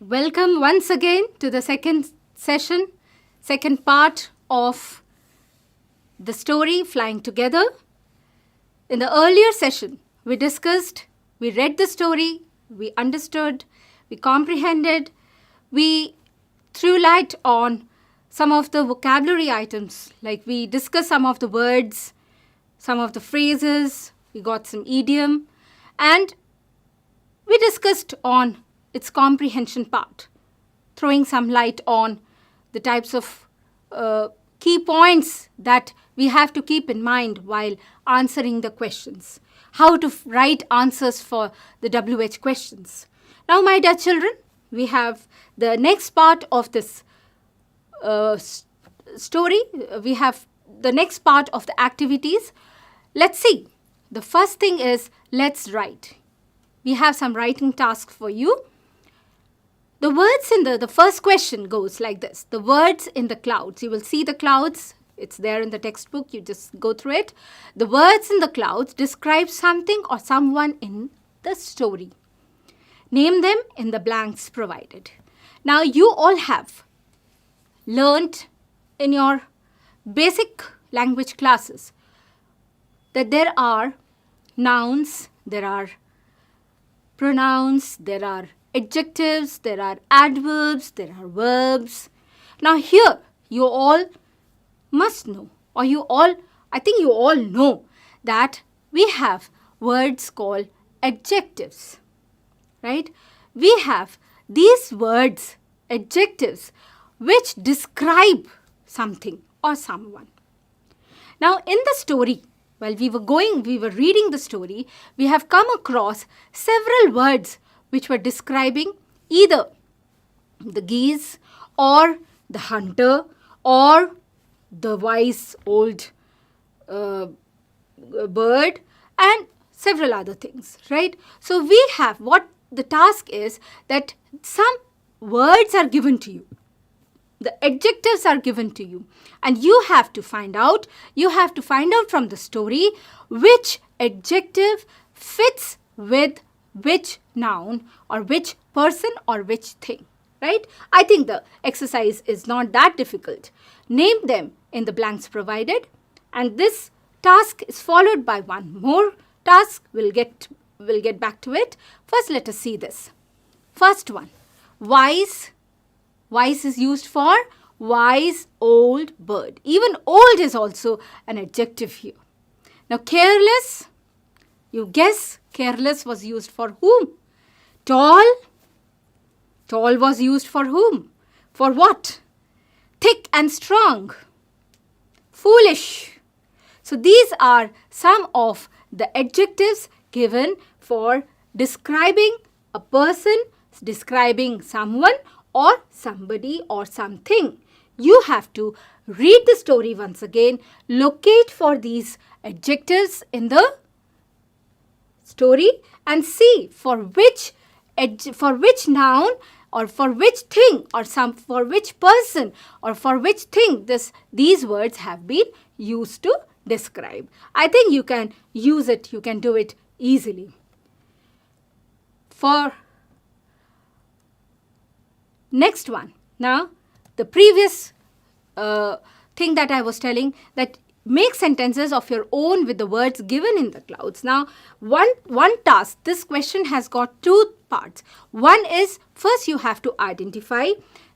Welcome once again to the second session, second part of the story Flying Together. In the earlier session, we discussed, we read the story, we understood, we comprehended, we threw light on some of the vocabulary items, like we discussed some of the words, some of the phrases, we got some idiom, and we discussed on its comprehension part, throwing some light on the types of key points that we have to keep in mind while answering the questions, how to write answers for the WH questions. Now, my dear children, we have the next part of this story. We have the next part of the activities. Let's see. The first thing is, let's write. We have some writing tasks for you. The words in the first question goes like this. The words in the clouds. You will see the clouds. It's there in the textbook. You just go through it. The words in the clouds describe something or someone in the story. Name them in the blanks provided. Now, you all have learnt in your basic language classes that there are nouns, there are pronouns, there are adjectives, there are adverbs, there are verbs. Now here, you all must know, or I think you all know that we have words called adjectives, right? We have these words, adjectives, which describe something or someone. Now in the story, while we were reading the story, we have come across several words which were describing either the geese or the hunter or the wise old bird and several other things, right? So we have, what the task is, that some words are given to you. The adjectives are given to you, and you have to find out from the story which adjective fits with which noun or which person or which thing, right? I think the exercise is not that difficult. Name them in the blanks provided, and this task is followed by one more task. We'll get back to it. First, let us see this. First one, wise. Wise is used for wise old bird. Even old is also an adjective here. Now, careless, you guess careless was used for whom? Tall. Tall was used for whom? For what? Thick and strong. Foolish. So these are some of the adjectives given for describing a person, describing someone or somebody or something. You have to read the story once again, locate for these adjectives in the story and see for which noun or for which thing or for which person or for which thing these words have been used to describe. I think you can use it, you can do it easily. For next one. Now, the previous thing that I was telling, that make sentences of your own with the words given in the clouds. Now, one task, this question has got two parts. One is, first you have to identify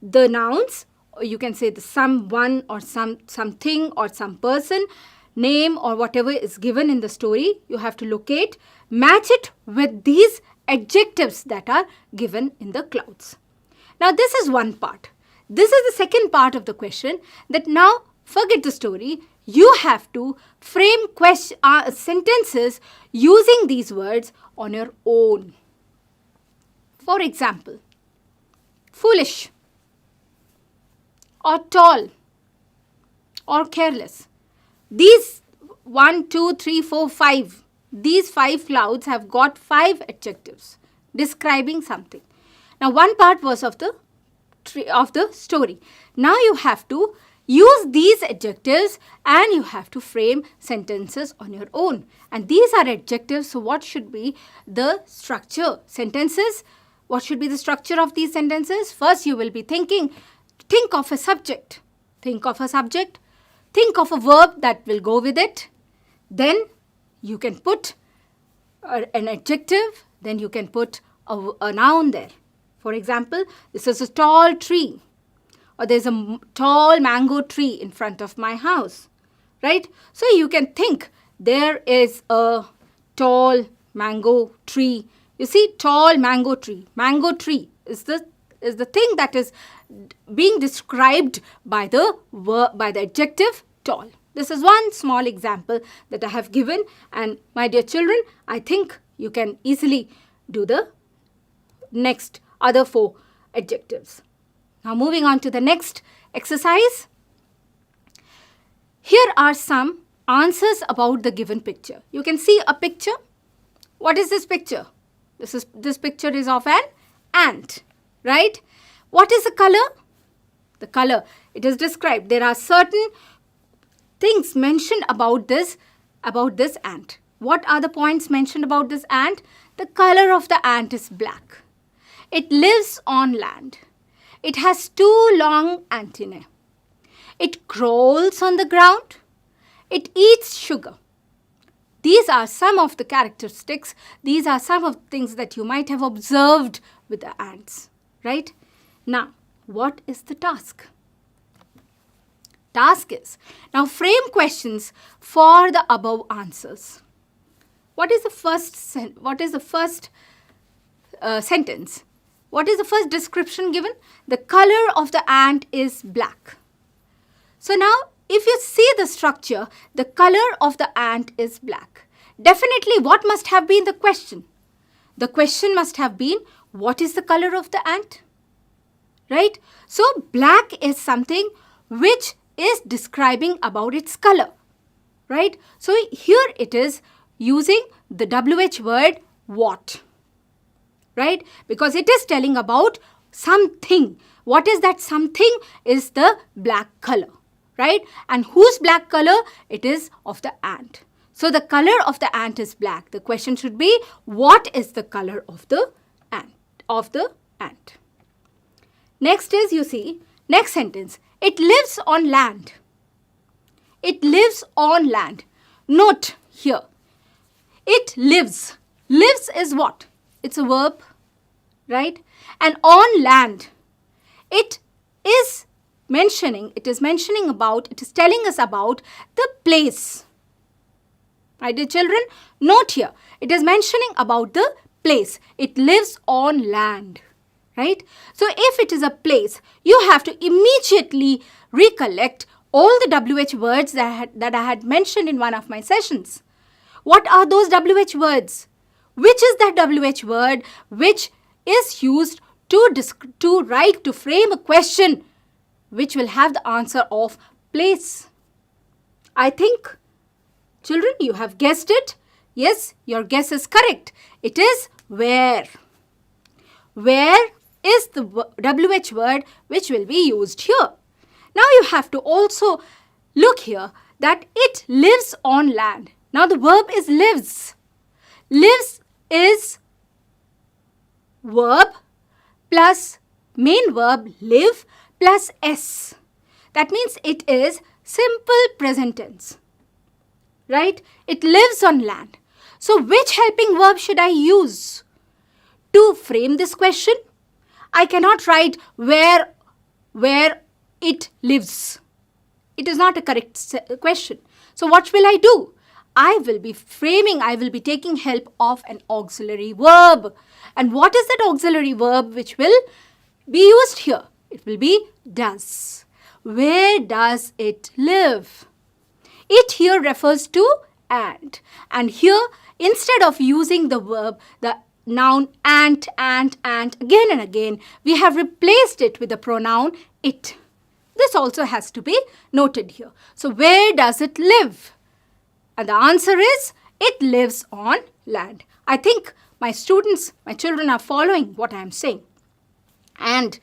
the nouns, or you can say the someone or something or some person, name or whatever is given in the story. You have to locate, match it with these adjectives that are given in the clouds. Now, this is one part. This is the second part of the question, that now forget the story. You have to frame sentences using these words on your own. For example, foolish or tall or careless. These 1, 2, 3, 4, 5. These 5 clouds have got 5 adjectives describing something. Now, one part was of the story. Now you have to use these adjectives and you have to frame sentences on your own. And these are adjectives, so what should be the structure? Sentences, what should be the structure of these sentences? First, you will be think of a subject. Think of a subject. Think of a verb that will go with it. Then you can put an adjective. Then you can put a noun there. For example, this is a tall tree. Or there's a tall mango tree in front of my house. Right? So you can think there is a tall mango tree. You see, tall mango tree. Mango tree is the thing that is being described by the adjective tall. This is one small example that I have given, and my dear children, I think you can easily do the next other 4 adjectives. Now moving on to the next exercise. Here are some answers about the given picture. You can see a picture. What is this picture? This picture is of an ant, right? What is the color? The color, it is described. There are certain things mentioned about this ant. What are the points mentioned about this ant? The color of the ant is black. It lives on land. It has 2 long antennae. It crawls on the ground. It eats sugar. These are some of the characteristics. These are some of the things that you might have observed with the ants, right? Now, what is the task? Task is, now frame questions for the above answers. What is the first sentence? What is the first description given? The color of the ant is black. So now, if you see the structure, the color of the ant is black. Definitely, what must have been the question? The question must have been, what is the color of the ant? Right? So, black is something which is describing about its color. Right? So, here it is using the WH word, what? Right? Because it is telling about something. What is that something? Is the black color. Right? And whose black color? It is of the ant. So the color of the ant is black. The question should be, what is the color of the ant? Next is, you see, next sentence. It lives on land. It lives on land. Note here. It lives. Lives is what? It's a verb, right? And on land. It is telling us about the place. My dear children, note here, it is mentioning about the place. It lives on land, right? So if it is a place, you have to immediately recollect all the WH words that I had mentioned in one of my sessions. What are those WH words? Which is that WH word which is used to frame a question which will have the answer of place? I think, children, you have guessed it. Yes, your guess is correct. It is where. Where is the WH word which will be used here. Now you have to also look here that it lives on land. Now the verb is lives. Lives is verb plus main verb live plus S. That means it is simple present tense. Right? It lives on land. So which helping verb should I use to frame this question? I cannot write where it lives. It is not a correct question. So what will I do? I will be taking help of an auxiliary verb. And what is that auxiliary verb which will be used here? It will be does. Where does it live? It here refers to ant. And here, instead of using the verb, the noun ant, again and again, we have replaced it with the pronoun it. This also has to be noted here. So, where does it live? And the answer is, it lives on land. I think my children are following what I am saying. And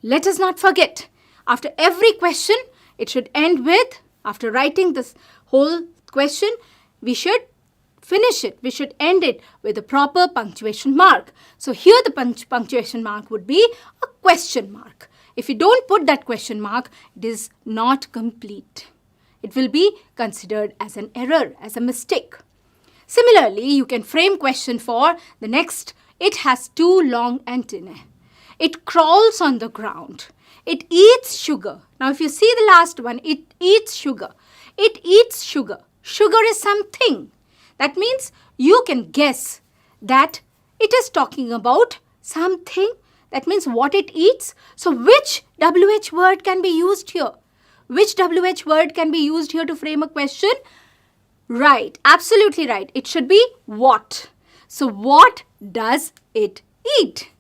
let us not forget, after every question, it should end with, after writing this whole question, we should finish it, we should end it with a proper punctuation mark. So here the punctuation mark would be a question mark. If you don't put that question mark, it is not complete. It will be considered as an error, as a mistake. Similarly, you can frame question for the next. It has 2 long antennae. It crawls on the ground. It eats sugar. Now, if you see the last one, it eats sugar. It eats sugar. Sugar is something. That means you can guess that it is talking about something. That means what it eats. So, which WH word can be used here? Which WH word can be used here to frame a question? Right, absolutely right. It should be what. So, what does it eat?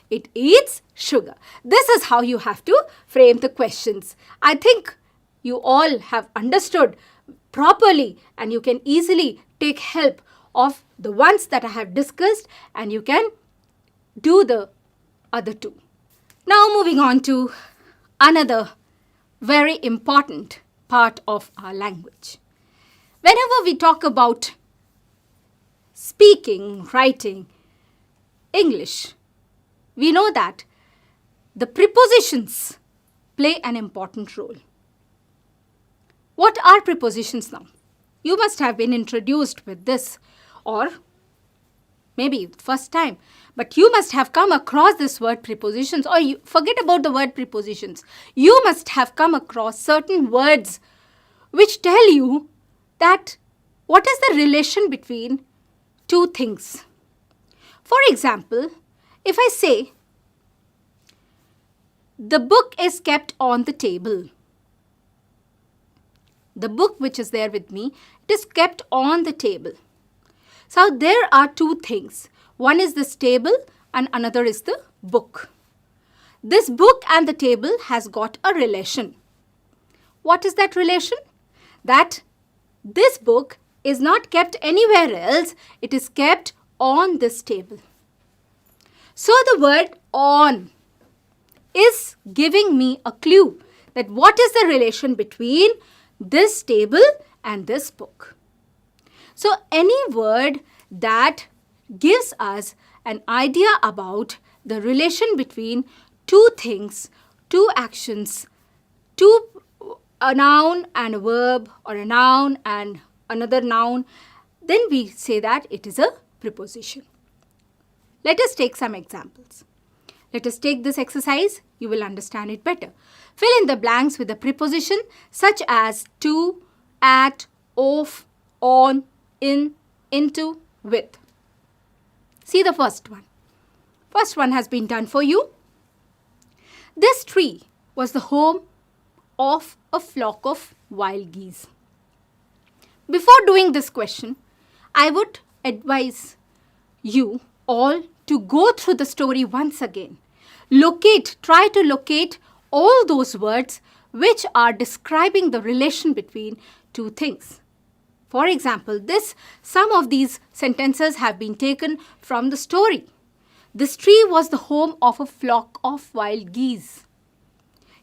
It eats sugar. This is how you have to frame the questions. I think you all have understood properly and you can easily take help of the ones that I have discussed and you can do the other 2. Now moving on to another very important part of our language. Whenever we talk about speaking, writing English, we know that the prepositions play an important role. What are prepositions now? You must have been introduced with this, or maybe first time, but you must have come across this word prepositions, or you forget about the word prepositions. You must have come across certain words which tell you that what is the relation between 2 things. For example, if I say, the book is kept on the table. The book which is there with me, it is kept on the table. So there are 2 things. One is this table and another is the book. This book and the table has got a relation. What is that relation? That this book is not kept anywhere else. It is kept on this table. So the word on is giving me a clue that what is the relation between this table and this book. So any word that gives us an idea about the relation between 2 things, 2 actions, a noun and a verb, or a noun and another noun, then we say that it is a preposition. Let us take some examples. Let us take this exercise. You will understand it better. Fill in the blanks with a preposition such as to, at, of, on, in, into, with. See the first one. First one has been done for you. This tree was the home of a flock of wild geese. Before doing this question, I would advise you all to go through the story once again. Try to locate all those words which are describing the relation between 2 things. For example, some of these sentences have been taken from the story. This tree was the home of a flock of wild geese.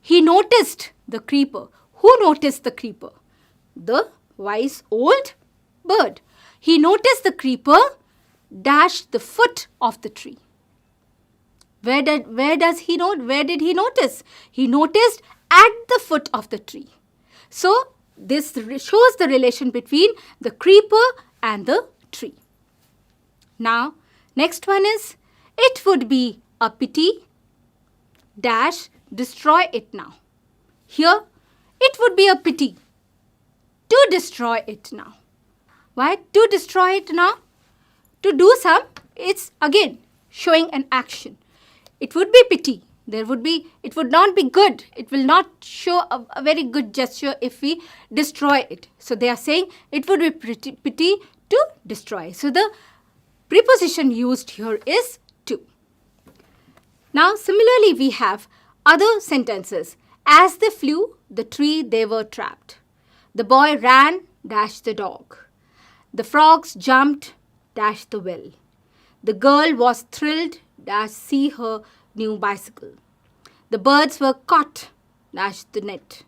He noticed the creeper. Who noticed the creeper? The wise old bird. He noticed the creeper dash the foot of the tree. Where did he notice? He noticed at the foot of the tree. So this shows the relation between the creeper and the tree. Now, next one is, it would be a pity dash destroy it now. Here, it would be a pity to destroy it now. Why to destroy it now? To do some, it's again showing an action. It would be pity. It would not be good. It will not show a very good gesture if we destroy it. So they are saying it would be pity to destroy. So the preposition used here is to. Now similarly we have other sentences. As they flew the tree, they were trapped. The boy ran, dash the dog. The frogs jumped, dash the well. The girl was thrilled, dash see her new bicycle. The birds were caught, dash the net.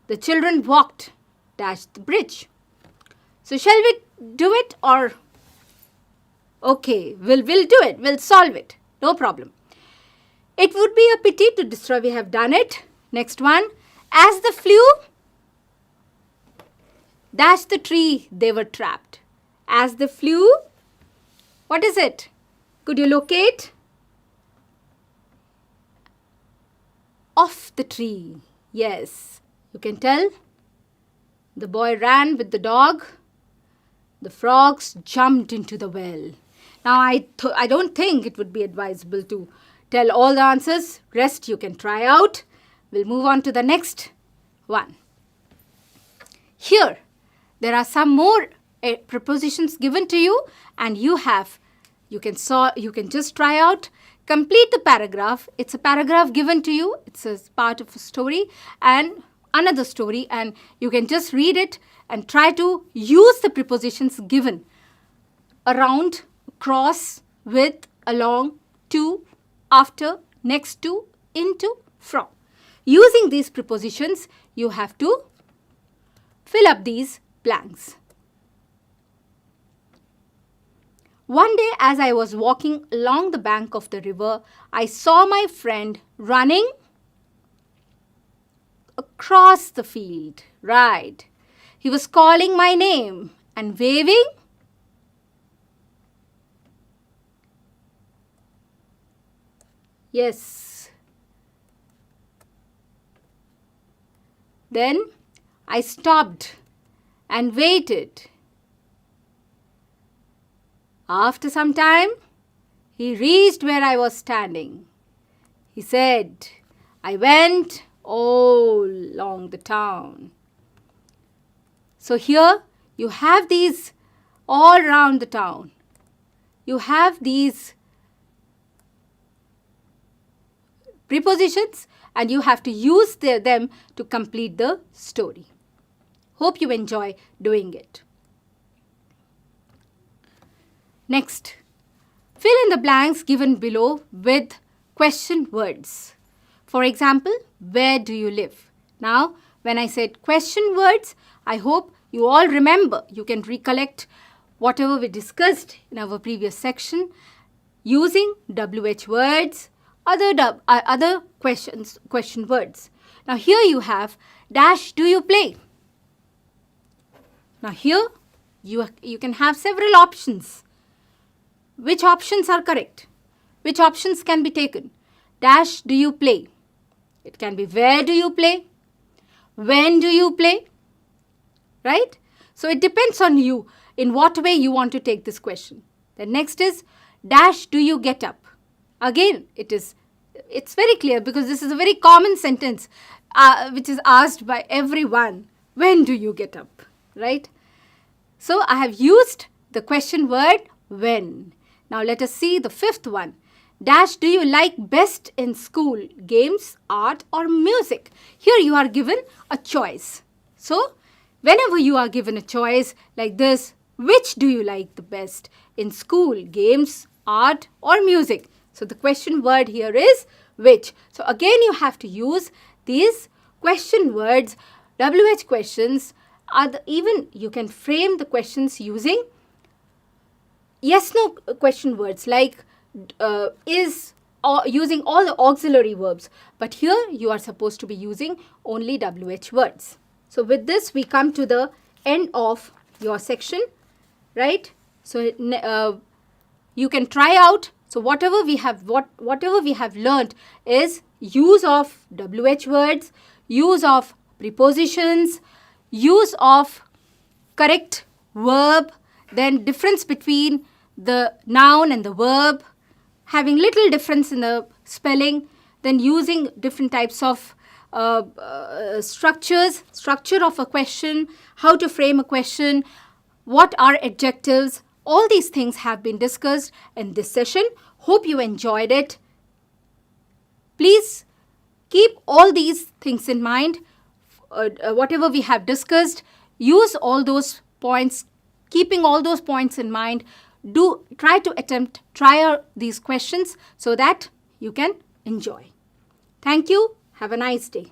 The children walked, dash the bridge. So shall we do it, or Okay, we'll do it. We'll solve it. No problem. It would be a pity to destroy. We have done it. Next one. As the flew, dash the tree, they were trapped. As they flew, what is it? Could you locate? Off the tree. Yes. You can tell. The boy ran with the dog. The frogs jumped into the well. Now, I don't think it would be advisable to tell all the answers. Rest you can try out. We'll move on to the next one. Here, there are some more prepositions given to you, and you can just try out. Complete the paragraph. It's a paragraph given to you. It's a part of a story and another story, and you can just read it and try to use the prepositions given. Around, across, with, along, to, after, next to, into, from. Using these prepositions, you have to fill up these blanks. One day, as I was walking along the bank of the river, I saw my friend running across the field. Right. He was calling my name and waving. Yes. Then I stopped and waited. After some time, he reached where I was standing. He said, I went all along the town. So here you have these all around the town. You have these prepositions and you have to use them to complete the story. Hope you enjoy doing it. Next, fill in the blanks given below with question words. For example, where do you live? Now, when I said question words, I hope you all remember. You can recollect whatever we discussed in our previous section using WH words, other question words. Now, here you have dash do you play. Now, here you can have several options. Which options are correct? Which options can be taken? Dash do you play? It can be where do you play? When do you play? Right? So it depends on you in what way you want to take this question. The next is dash do you get up? Again, it's very clear because this is a very common sentence which is asked by everyone. When do you get up? Right? So I have used the question word when. Now let us see the fifth one. Dash do you like best in school? Games, art or music? Here you are given a choice. So whenever you are given a choice like this, which do you like the best in school? Games, art or music? So the question word here is which. So again you have to use these question words, WH questions. Even you can frame the questions using yes-no question words like is or using all the auxiliary verbs. But here you are supposed to be using only WH words. So with this we come to the end of your section, right? So you can try out. So whatever we have learned is use of WH words, use of prepositions, use of correct verb, then difference between the noun and the verb, having little difference in the spelling, then using different types of structure of a question, how to frame a question, what are adjectives. All these things have been discussed in this session. Hope you enjoyed it. Please keep all these things in mind. Whatever we have discussed, use all those points. Keeping all those points in mind, try out these questions so that you can enjoy. Thank you. Have a nice day.